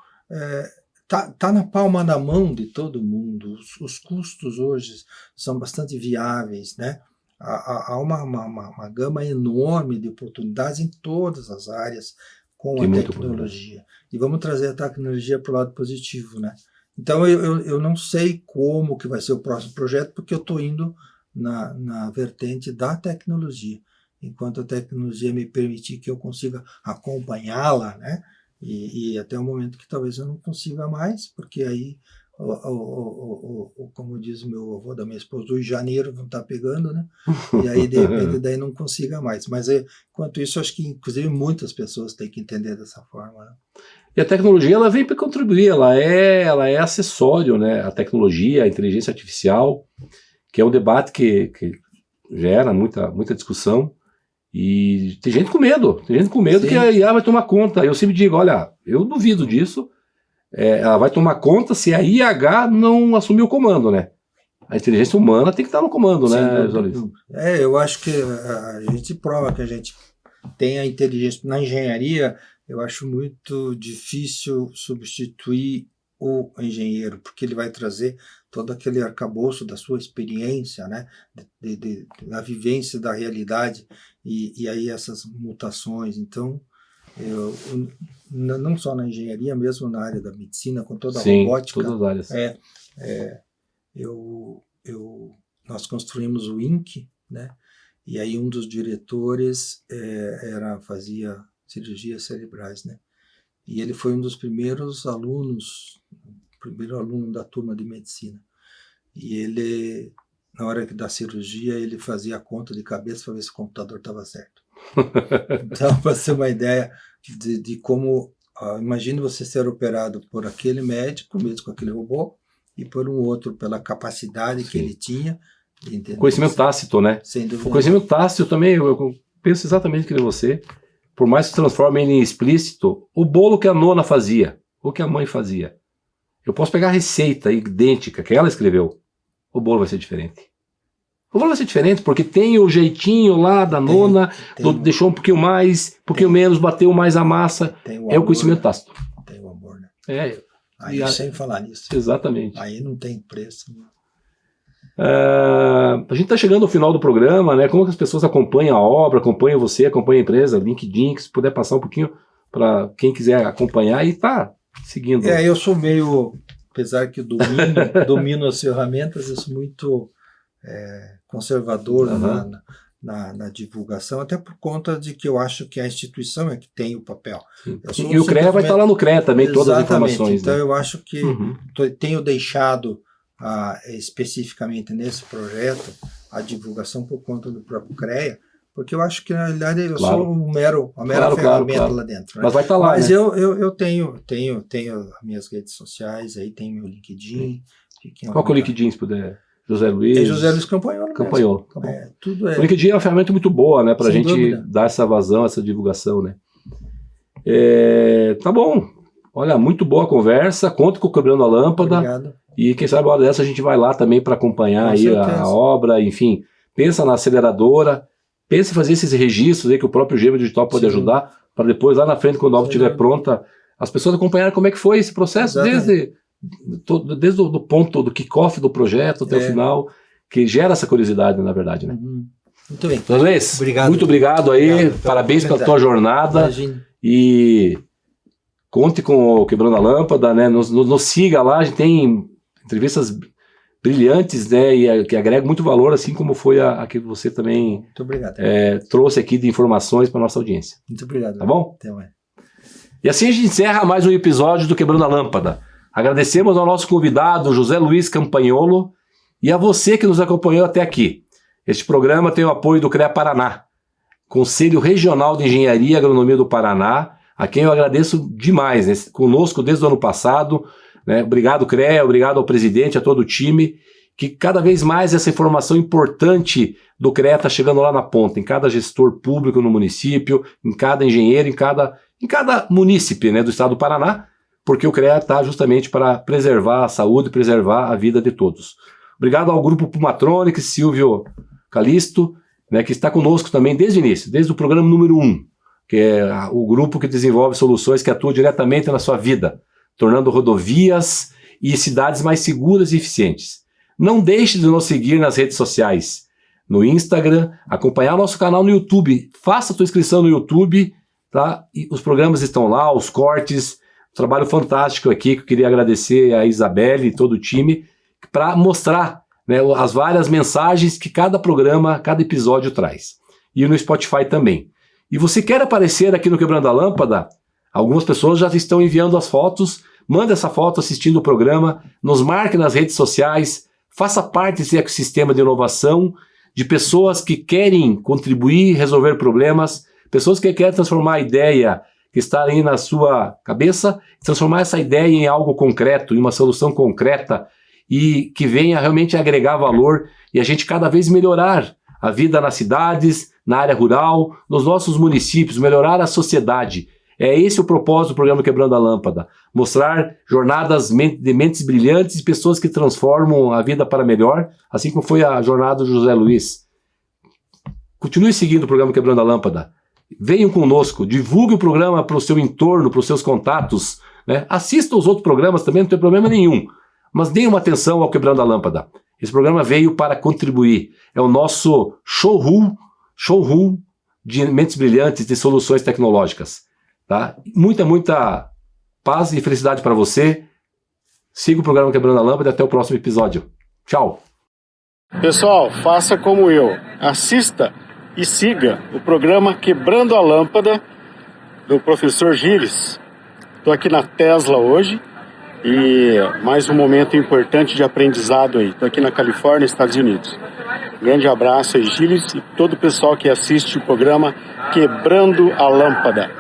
tá na palma da mão de todo mundo. Os custos hoje são bastante viáveis, né? Há uma gama enorme de oportunidades em todas as áreas com a tecnologia. E vamos trazer a tecnologia para o lado positivo, né? Então, eu não sei como que vai ser o próximo projeto, porque eu estou indo na vertente da tecnologia. Enquanto a tecnologia me permitir que eu consiga acompanhá-la, né? E até o momento que talvez eu não consiga mais, porque aí, como diz o meu avô da minha esposa, o janeiro não está pegando, né? E aí, de repente, daí não consiga mais. Mas, enquanto isso, acho que, inclusive, muitas pessoas têm que entender dessa forma, né? E a tecnologia, ela vem para contribuir, ela é acessório, né? A tecnologia, a inteligência artificial, que é um debate que gera muita discussão, e tem gente com medo Sim. Que a IA vai tomar conta. Eu sempre digo, olha, eu duvido disso, ela vai tomar conta se a IH não assumir o comando, né? A inteligência humana tem que estar no comando, né, José Luiz? Eu acho que a gente prova que a gente tem a inteligência. Na engenharia, eu acho muito difícil substituir o engenheiro, porque ele vai trazer todo aquele arcabouço da sua experiência, né, da vivência da realidade, e aí essas mutações. Então, eu não só na engenharia, mesmo na área da medicina, com toda a robótica, todas as áreas. Nós construímos o INC, né, e aí um dos diretores fazia cirurgias cerebrais, né, e ele foi um dos primeiros alunos, primeiro aluno da turma de medicina. E ele, na hora da cirurgia, ele fazia a conta de cabeça para ver se o computador estava certo. Então, para ter uma ideia de como... imagine você ser operado por aquele médico, mesmo com aquele robô, e por um outro pela capacidade que ele tinha. Conhecimento tácito, né? Sem dúvida. O conhecimento tácito também, eu penso exatamente que nem você, por mais que se transforme ele em explícito, o bolo que a nona fazia, ou que a mãe fazia, eu posso pegar a receita idêntica que ela escreveu, o bolo vai ser diferente. O bolo vai ser diferente porque tem o jeitinho lá da nona, deixou um pouquinho mais, um pouquinho menos, bateu mais a massa, é o conhecimento tácito. Tem o amor, né? Aí sem falar nisso. Exatamente. Aí não tem preço. Né? A gente está chegando ao final do programa, né? Como que as pessoas acompanham a obra, acompanham você, acompanham a empresa, LinkedIn, que se puder passar um pouquinho para quem quiser acompanhar e tá seguindo. Eu sou meio, apesar que domino as ferramentas, eu sou muito conservador na divulgação, até por conta de que eu acho que a instituição é que tem o papel. E o CREA vai estar lá no CREA também, todas as informações. Então né? eu acho que tenho deixado especificamente nesse projeto a divulgação por conta do próprio CREA, porque eu acho que na realidade eu sou uma mera ferramenta lá dentro. Né? Mas vai estar lá. Mas né? eu tenho as minhas redes sociais, aí tem meu LinkedIn. Qual que é o LinkedIn, se puder? José Luiz. É José Luiz Campanholo. Campanholo. Tá bom. Tudo O LinkedIn é uma ferramenta muito boa, né? Pra Sem gente dúvida. dar essa vazão, essa divulgação, né? Tá bom. Olha, muito boa a conversa. Conta com o Quebrando a Lâmpada. Obrigado. E quem sabe uma hora dessa a gente vai lá também para acompanhar aí a obra, enfim. Pensa na aceleradora. Pensa em fazer esses registros aí que o próprio Gêmeo Digital pode ajudar, para depois, lá na frente, quando a obra estiver pronta, as pessoas acompanharem como é que foi esse processo, desde o ponto do kickoff do projeto até o final, que gera essa curiosidade, na verdade, né? Muito bem. Luiz, Obrigado. muito obrigado aí, parabéns pela tua jornada. Imagina. E conte com o Quebrando a Lâmpada, né? Nos siga lá, a gente tem entrevistas brilhantes, né? E que agregam muito valor, assim como foi a que você também Muito obrigado. trouxe aqui de informações para nossa audiência. Muito obrigado. Tá bom? Até mais. E assim a gente encerra mais um episódio do Quebrando a Lâmpada. Agradecemos ao nosso convidado, José Luiz Campanholo, e a você que nos acompanhou até aqui. Este programa tem o apoio do CREA Paraná, Conselho Regional de Engenharia e Agronomia do Paraná, a quem eu agradeço demais, né? Conosco desde o ano passado. Né? Obrigado, CREA, obrigado ao presidente, a todo o time, que cada vez mais essa informação importante do CREA está chegando lá na ponta, em cada gestor público no município, em cada engenheiro, em cada munícipe, né, do estado do Paraná, porque o CREA está justamente para preservar a saúde, preservar a vida de todos. Obrigado ao Grupo Pumatronic, Silvio Calisto, né, que está conosco também desde o início, desde o programa número 1, que é o grupo que desenvolve soluções que atuam diretamente na sua vida, tornando rodovias e cidades mais seguras e eficientes. Não deixe de nos seguir nas redes sociais, no Instagram, acompanhar nosso canal no YouTube. Faça a tua inscrição no YouTube, tá? E os programas estão lá, os cortes, trabalho fantástico aqui, que eu queria agradecer a Isabelle e todo o time, para mostrar, né, as várias mensagens que cada programa, cada episódio traz. E no Spotify também. E você quer aparecer aqui no Quebrando a Lâmpada? Algumas pessoas já estão enviando as fotos. Manda essa foto assistindo o programa, nos marque nas redes sociais, faça parte desse ecossistema de inovação, de pessoas que querem contribuir, resolver problemas, pessoas que querem transformar a ideia que está aí na sua cabeça, transformar essa ideia em algo concreto, em uma solução concreta e que venha realmente agregar valor e a gente cada vez melhorar a vida nas cidades, na área rural, nos nossos municípios, melhorar a sociedade. É esse o propósito do programa Quebrando a Lâmpada, mostrar jornadas de mentes brilhantes e pessoas que transformam a vida para melhor, assim como foi a jornada do José Luiz. Continue seguindo o programa Quebrando a Lâmpada. Venham conosco, divulgue o programa para o seu entorno, para os seus contatos, né? Assista os outros programas também, não tem problema nenhum. Mas deem uma atenção ao Quebrando a Lâmpada. Esse programa veio para contribuir. É o nosso showroom de mentes brilhantes de soluções tecnológicas. Tá? Muita paz e felicidade para você. Siga o programa Quebrando a Lâmpada e até o próximo episódio. Tchau. Pessoal, faça como eu. Assista e siga o programa Quebrando a Lâmpada do professor Gilles. Estou aqui na Tesla hoje e mais um momento importante de aprendizado aí. Estou aqui na Califórnia, Estados Unidos. Grande abraço aí, Gilles, e todo o pessoal que assiste o programa Quebrando a Lâmpada.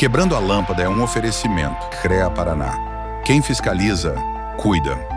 Quebrando a Lâmpada é um oferecimento. CREA Paraná. Quem fiscaliza, cuida.